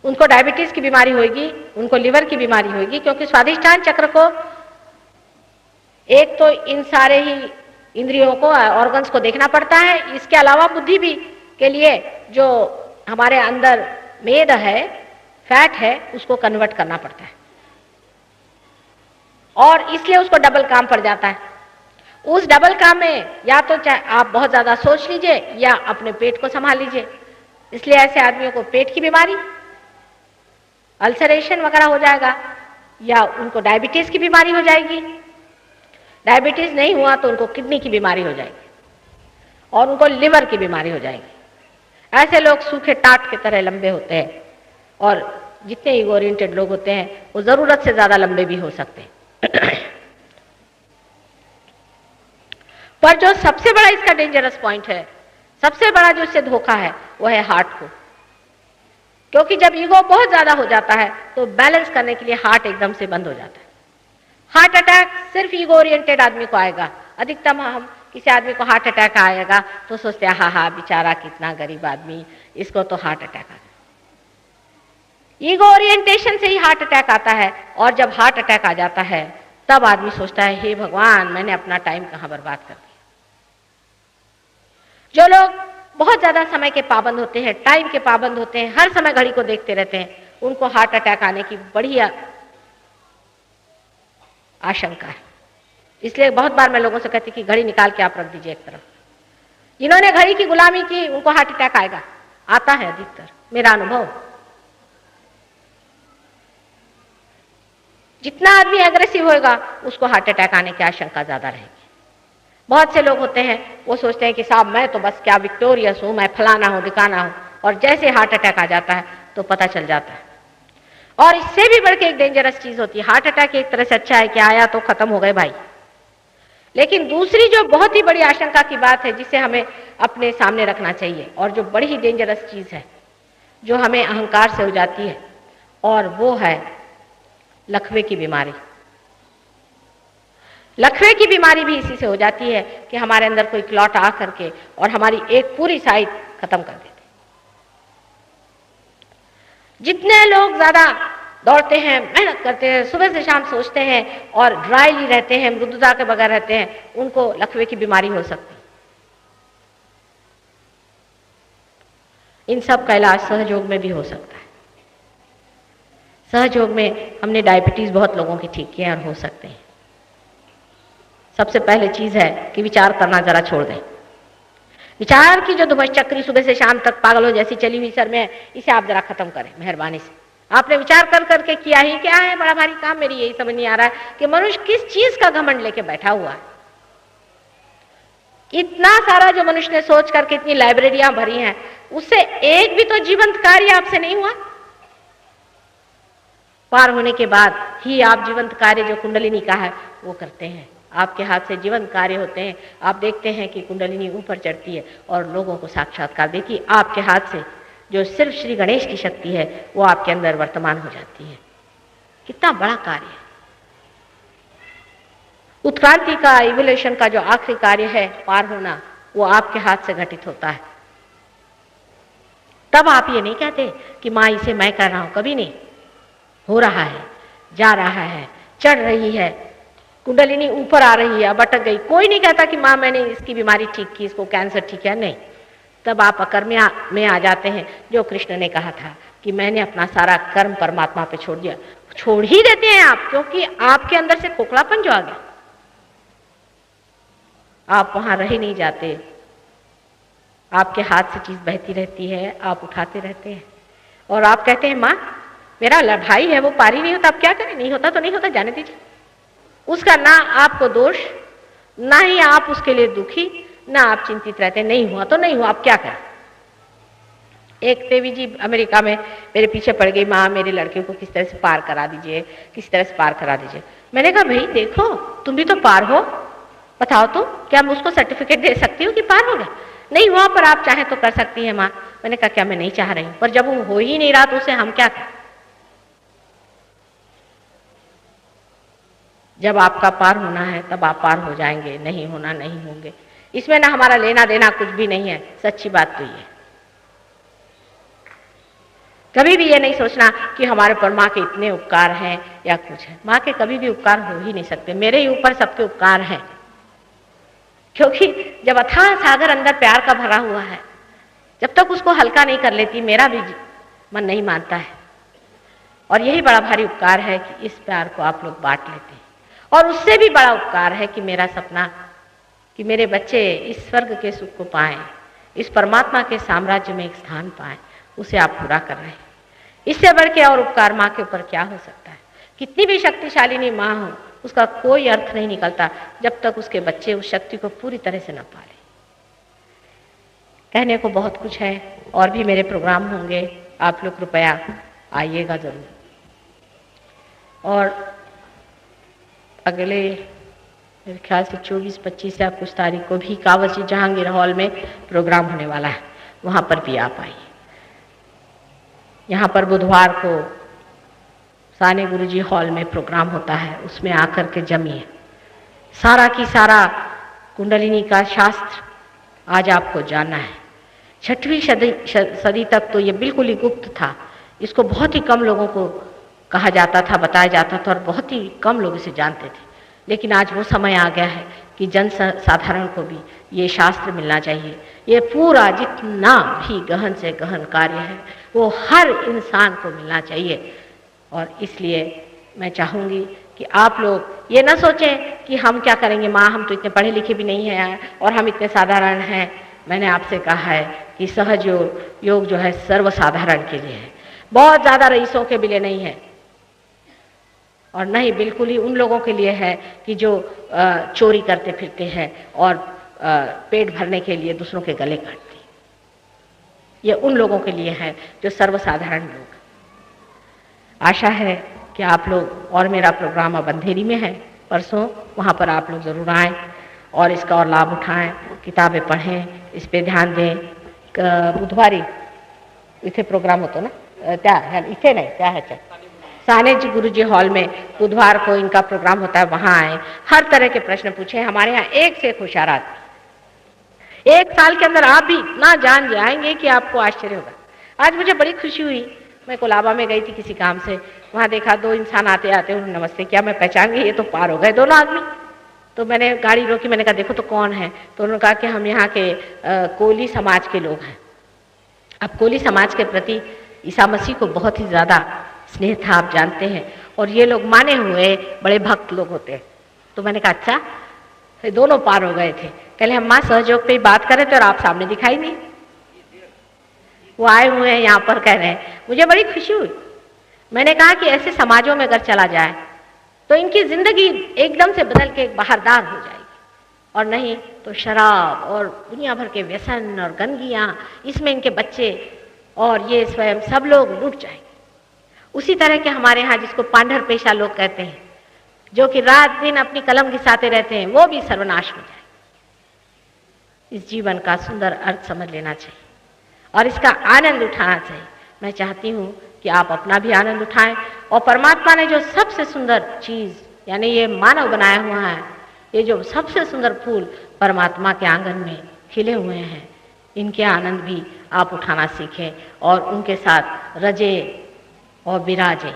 उनको डायबिटीज की बीमारी होगी, उनको लिवर की बीमारी होगी, क्योंकि स्वादिष्टान चक्र को एक तो इन सारे ही इंद्रियों को ऑर्गन्स को देखना पड़ता है, इसके अलावा बुद्धि भी के लिए जो हमारे अंदर मेद है, फैट है, उसको कन्वर्ट करना पड़ता है और इसलिए उसको डबल काम पड़ जाता है। उस डबल काम में या तो आप बहुत ज्यादा सोच लीजिए या अपने पेट को संभाल लीजिए। इसलिए ऐसे आदमियों को पेट की बीमारी, अल्सरेशन वगैरह हो जाएगा, या उनको डायबिटीज की बीमारी हो जाएगी। डायबिटीज नहीं हुआ तो उनको किडनी की बीमारी हो जाएगी और उनको लिवर की बीमारी हो जाएगी। ऐसे लोग सूखे टाट की तरह लंबे होते हैं और जितने ईगो ओरिएंटेड लोग होते हैं वो जरूरत से ज्यादा लंबे भी हो सकते हैं। पर जो सबसे बड़ा इसका डेंजरस पॉइंट है, सबसे बड़ा जो इससे धोखा है वो है हार्ट को, क्योंकि जब ईगो बहुत ज्यादा हो जाता है तो बैलेंस करने के लिए हार्ट एकदम से बंद हो जाता है। हार्ट अटैक सिर्फ ईगो ओरिएंटेड आदमी को आएगा। अधिकतम हम किसी आदमी को हार्ट अटैक आएगा तो सोचते हैं हाँ बेचारा कितना गरीब आदमी, इसको तो हार्ट अटैक आ गया। ईगो ओरिएंटेशन से ही हार्ट अटैक आता है, और जब हार्ट अटैक आ जाता है तब आदमी सोचता है हे भगवान मैंने अपना टाइम कहाँ बर्बाद कर दिया। जो लोग बहुत ज्यादा समय के पाबंद होते हैं, टाइम के पाबंद होते हैं, हर समय घड़ी को देखते रहते हैं, उनको हार्ट अटैक आने की बड़ी आशंका है। इसलिए बहुत बार मैं लोगों से कहती कि घड़ी निकाल के आप रख दीजिए एक तरफ। जिन्होंने घड़ी की गुलामी की उनको हार्ट अटैक आएगा, आता है अधिकतर, मेरा अनुभव। जितना आदमी एग्रेसिव होगा उसको हार्ट अटैक आने की आशंका ज्यादा रहेगी। बहुत से लोग होते हैं वो सोचते हैं कि साहब मैं तो बस क्या विक्टोरियस हूं, मैं फलाना हूं दिखाना हूं, और जैसे हार्ट अटैक आ जाता है तो पता चल जाता है। और इससे भी बढ़ के एक डेंजरस चीज होती है, हार्ट अटैक एक तरह से अच्छा है कि आया तो खत्म हो गए भाई, लेकिन दूसरी जो बहुत ही बड़ी आशंका की बात है जिसे हमें अपने सामने रखना चाहिए, और जो बड़ी ही डेंजरस चीज है जो हमें अहंकार से हो जाती है, और वो है लकवे की बीमारी। लकवे की बीमारी भी इसी से हो जाती है कि हमारे अंदर कोई क्लॉट आ करके और हमारी एक पूरी साइड खत्म कर देते। जितने लोग ज्यादा दौड़ते हैं, मेहनत करते हैं, सुबह से शाम सोचते हैं और ड्राईली रहते हैं, मृदुता के बगैर रहते हैं, उनको लकवे की बीमारी हो सकती है। इन सब का इलाज सहयोग में भी हो सकता है। सहयोग में हमने डायबिटीज बहुत लोगों की ठीक किए और हो सकते हैं। सबसे पहले चीज़ है कि विचार करना ज़रा छोड़ दें। विचार की जो धुमस चक्री सुबह से शाम तक पागलों जैसी चली हुई सर में, इसे आप जरा खत्म करें मेहरबानी से। आपने विचार कर करके किया ही क्या है, बड़ा भारी काम। मेरी यही समझ नहीं आ रहा है कि मनुष्य किस चीज का घमंड लेके बैठा हुआ है। इतना सारा जो मनुष्य ने सोच करके इतनी लाइब्रेरियां भरी हैं, उससे एक भी तो जीवंत कार्य आपसे नहीं हुआ। पार होने के बाद ही आप जीवंत कार्य जो कुंडलिनी का है वो करते हैं। आपके हाथ से जीवंत कार्य होते हैं। आप देखते हैं कि कुंडलिनी ऊपर चढ़ती है और लोगों को साक्षात्कार देती है। आपके हाथ से जो सिर्फ श्री गणेश की शक्ति है वो आपके अंदर वर्तमान हो जाती है। कितना बड़ा कार्य है। उत्क्रांति का, इवोल्यूशन का जो आखिरी कार्य है पार होना, वो आपके हाथ से घटित होता है। तब आप ये नहीं कहते कि माँ इसे मैं कर रहा हूं, कभी नहीं। हो रहा है, जा रहा है, चढ़ रही है, कुंडलिनी ऊपर आ रही है, अब अटक गई। कोई नहीं कहता कि माँ मैंने इसकी बीमारी ठीक की, इसको कैंसर ठीक किया, नहीं। तब आप अकर्म में आ जाते हैं, जो कृष्ण ने कहा था कि मैंने अपना सारा कर्म परमात्मा पे छोड़ दिया। छोड़ ही देते हैं आप, क्योंकि आपके अंदर से खोखलापन जो आ गया, आप वहां रह ही नहीं जाते। आपके हाथ से चीज बहती रहती है, आप उठाते रहते हैं और आप कहते हैं माँ मेरा भाई है वो पारी नहीं होता, अब क्या करें, नहीं होता तो नहीं होता, जाने दीजिए। उसका ना आपको दोष, ना ही आप उसके लिए दुखी, ना आप चिंतित रहते, नहीं हुआ तो नहीं हुआ, आप क्या करें। एक देवी जी अमेरिका में मेरे पीछे पड़ गई, माँ मेरे लड़के को किस तरह से पार करा दीजिए, किस तरह से पार करा दीजिए। मैंने कहा भाई देखो तुम भी तो पार हो, बताओ तो क्या मैं उसको सर्टिफिकेट दे सकती हूँ कि पार हो गया। नहीं हुआ पर आप चाहे तो कर सकती है माँ। मैंने कहा क्या मैं नहीं चाह रही हूँ, पर जब वो हो ही नहीं रहा तो उसे हम क्या करें। जब आपका पार होना है तब आप पार हो जाएंगे, नहीं होना नहीं होंगे। इसमें ना हमारा लेना देना कुछ भी नहीं है। सच्ची बात तो ये, कभी भी ये नहीं सोचना कि हमारे पर माँ के इतने उपकार हैं या कुछ है। माँ के कभी भी उपकार हो ही नहीं सकते। मेरे ही ऊपर सबके उपकार हैं, क्योंकि जब अथाह सागर अंदर प्यार का भरा हुआ है, जब तक उसको हल्का नहीं कर लेती मेरा भी मन नहीं मानता है। और यही बड़ा भारी उपकार है कि इस प्यार को आप लोग बांट लेते हैं। और उससे भी बड़ा उपकार है कि मेरा सपना कि मेरे बच्चे इस स्वर्ग के सुख को पाएं, इस परमात्मा के साम्राज्य में एक स्थान पाएं, उसे आप पूरा कर रहे हैं। इससे बढ़ के और उपकार माँ के ऊपर क्या हो सकता है। कितनी भी शक्तिशालिनी माँ हो, उसका कोई अर्थ नहीं निकलता जब तक उसके बच्चे उस शक्ति को पूरी तरह से न पाले। कहने को बहुत कुछ है, और भी मेरे प्रोग्राम होंगे, आप लोग कृपया आइएगा जरूर। और अगले मेरे ख्याल से 24, 25 या कुछ तारीख को भी कावची जहांगीर हॉल में प्रोग्राम होने वाला है, वहाँ पर भी आप आइए। यहाँ पर बुधवार को साने गुरुजी हॉल में प्रोग्राम होता है, उसमें आकर के जमिए। सारा की सारा कुंडलिनी का शास्त्र आज आपको जानना है। 6वीं सदी तक तो ये बिल्कुल ही गुप्त था। इसको बहुत ही कम लोगों को कहा जाता था, बताया जाता था, और बहुत ही कम लोग इसे जानते थे। लेकिन आज वो समय आ गया है कि जन साधारण को भी ये शास्त्र मिलना चाहिए। ये पूरा जितना भी गहन से गहन कार्य है वो हर इंसान को मिलना चाहिए। और इसलिए मैं चाहूँगी कि आप लोग ये ना सोचें कि हम क्या करेंगे, माँ हम तो इतने पढ़े लिखे भी नहीं हैं और हम इतने साधारण हैं। मैंने आपसे कहा है कि सहज योग जो है सर्वसाधारण के लिए है, बहुत ज़्यादा रईसों के लिए नहीं है, और नहीं बिल्कुल ही उन लोगों के लिए है कि जो चोरी करते फिरते हैं और पेट भरने के लिए दूसरों के गले काटते। ये उन लोगों के लिए है जो सर्वसाधारण लोग। आशा है कि आप लोग, और मेरा प्रोग्राम अब अंधेरी में है परसों, वहाँ पर आप लोग ज़रूर आएँ और इसका और लाभ उठाएं, किताबें पढ़ें, इस पे ध्यान दें। बुधवारी इथे प्रोग्राम होतो ना, त्या इथे नहीं, त्या ह्याच्यात साने जी गुरुजी हॉल में बुधवार को इनका प्रोग्राम होता है, वहाँ आए। हर तरह के प्रश्न पूछे। हमारे यहाँ एक से एक होशियारात। 1 साल के अंदर आप भी इतना जान जाएंगे कि आपको आश्चर्य होगा। आज मुझे बड़ी खुशी हुई, मैं कोलाबा में गई थी किसी काम से, वहाँ देखा 2 इंसान आते आते उन्होंने नमस्ते किया। मैं पहचान गई, ये तो पार हो गए दोनों आदमी। तो मैंने गाड़ी रोकी, मैंने कहा देखो तो कौन है। तो उन्होंने कहा कि हम यहाँ के कोली समाज के लोग हैं। अब कोली समाज के प्रति ईसा मसीह को बहुत ही ज़्यादा स्नेह था, आप जानते हैं, और ये लोग माने हुए बड़े भक्त लोग होते हैं। तो मैंने कहा अच्छा, ये दोनों पार हो गए थे। पहले हम माँ सहयोग पे ही बात कर रहे थे और आप सामने दिखाई नहीं। वो आए हुए हैं यहाँ पर, कह रहे हैं। मुझे बड़ी खुशी हुई। मैंने कहा कि ऐसे समाजों में अगर चला जाए तो इनकी जिंदगी एकदम से बदल के बाहरदार हो जाएगी, और नहीं तो शराब और दुनिया भर के व्यसन और गंदगियाँ, इसमें इनके बच्चे और ये स्वयं सब लोग लूट जाएंगे। उसी तरह के हमारे यहाँ जिसको पांढर पेशा लोग कहते हैं, जो कि रात दिन अपनी कलम घिसाते रहते हैं, वो भी सर्वनाश हो जाए। इस जीवन का सुंदर अर्थ समझ लेना चाहिए और इसका आनंद उठाना चाहिए। मैं चाहती हूँ कि आप अपना भी आनंद उठाएं, और परमात्मा ने जो सबसे सुंदर चीज़ यानी ये मानव बनाया हुआ है, ये जो सबसे सुंदर फूल परमात्मा के आंगन में खिले हुए हैं, इनके आनंद भी आप उठाना सीखें और उनके साथ रजे और विराजे।